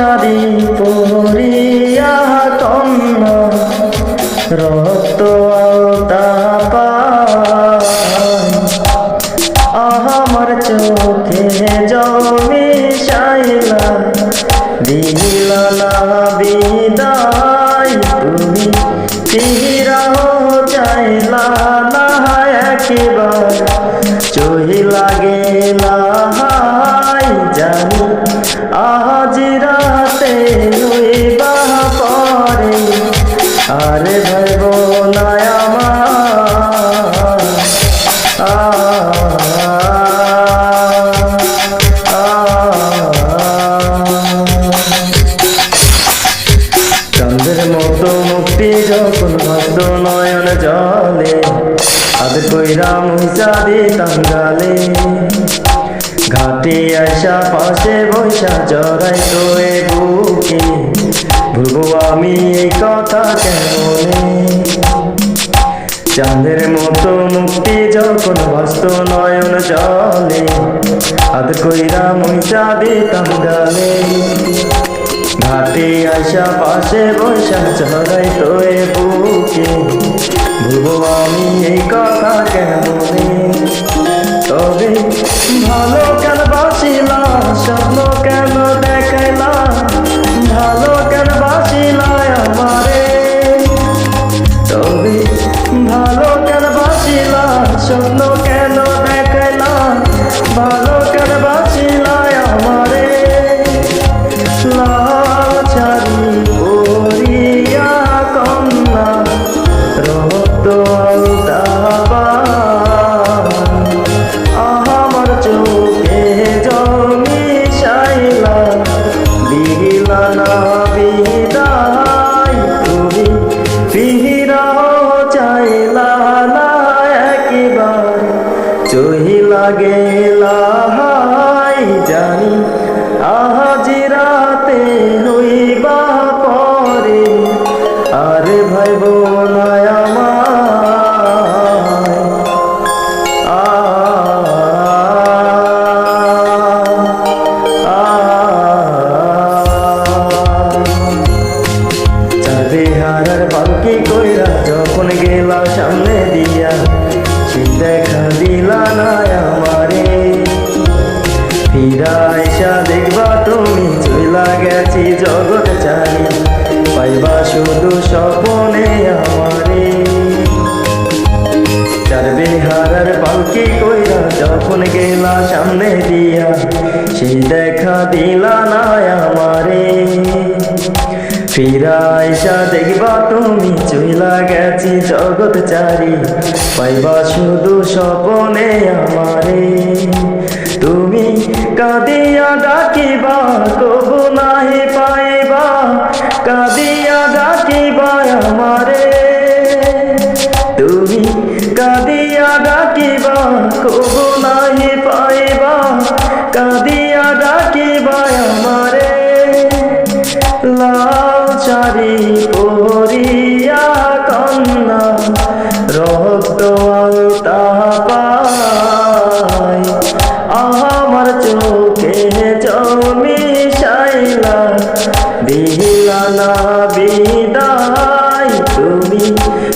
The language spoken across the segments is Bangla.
শাড়ি পরিয়া কন্যা রক্ত আলতা পায় আমার চোখে জমি শাইলা দিলা না বিদায় তুমি ফিরাও চাইলা না একবার চহিলা গেলা জানি আজ রাতে হইবা পরে আরে ভাইব না আমার চন্দ্রের মতো মুক্তি যখন ভক্ত নয়ন জলে আদের কইরা মুইসা দিতাম গালে ঘাটে আইসা পাশে বৈশা জড়াই তোয়ে বুকে ভুলবো আমি এই কথা কেমনে চাঁদের মতো মুক্তি যখন ভাসত নয়ন জলে আদ কইরা মুইসা দিতাম গালে ঘাটে আইসা পাশে বৈশা জড়াই তোয়ে বুকে ভুলবো আমি এই কথা কেমনে তবে ভালো কেন বাসিলা স্বপ্ন কেন দেখাইলা ভালো কেন বাসিলা আমারে তবে ভালো কেন বাসিলা স্বপ্ন কেন দেখাইলা ভালো কেন বাসিলা আমারে লাচারি পরিয়া কন্যা রক্ত আলতা চোখে জমি শাইলা দিলা না বিদায় তুমি ফিরাও চাইলা না একবার চহিলা গেলা জানি আজ রাতে হইবা পরে আরে ভাইব না বেহারার পালকি কইরা যখন গেলা সামনে দিয়া সে দেখা দিলা না আমারে ফিরা আইসা দেখবা তুমি চইলা গেছি জগৎ চারি পাইবা শুধু স্বপনে আমারে চার বেহারার পালকি কইরা যখন গেলা সামনে দিয়া সে দেখা দিলা না আমারে ফিরা আইসা দেখবা তুমি চইলা গেছি জগৎ চারি পাইবা শুধু স্বপনে আমারে তুমি কাঁদিয়া ডাকিবা তবু নাহি পাইবা কাঁদিয়া ডাকিবা আমারে তুমি কাঁদিয়া ডাকিবা তবু নাহি পাইবা কাঁদিয়া ডাকিবা আমারে লাচারি পরিয়া কন্যা রক্ত আলতা পায় আমার চোখে জমি শাইলা দিলা না বিদায় তুমি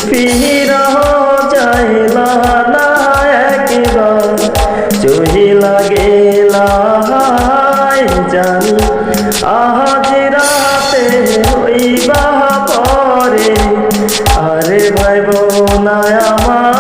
ফিরাও চাইলা না একবার চহিলা গেলা জানি আজ রাতে হইবা পরে আরে ভাইব না আমার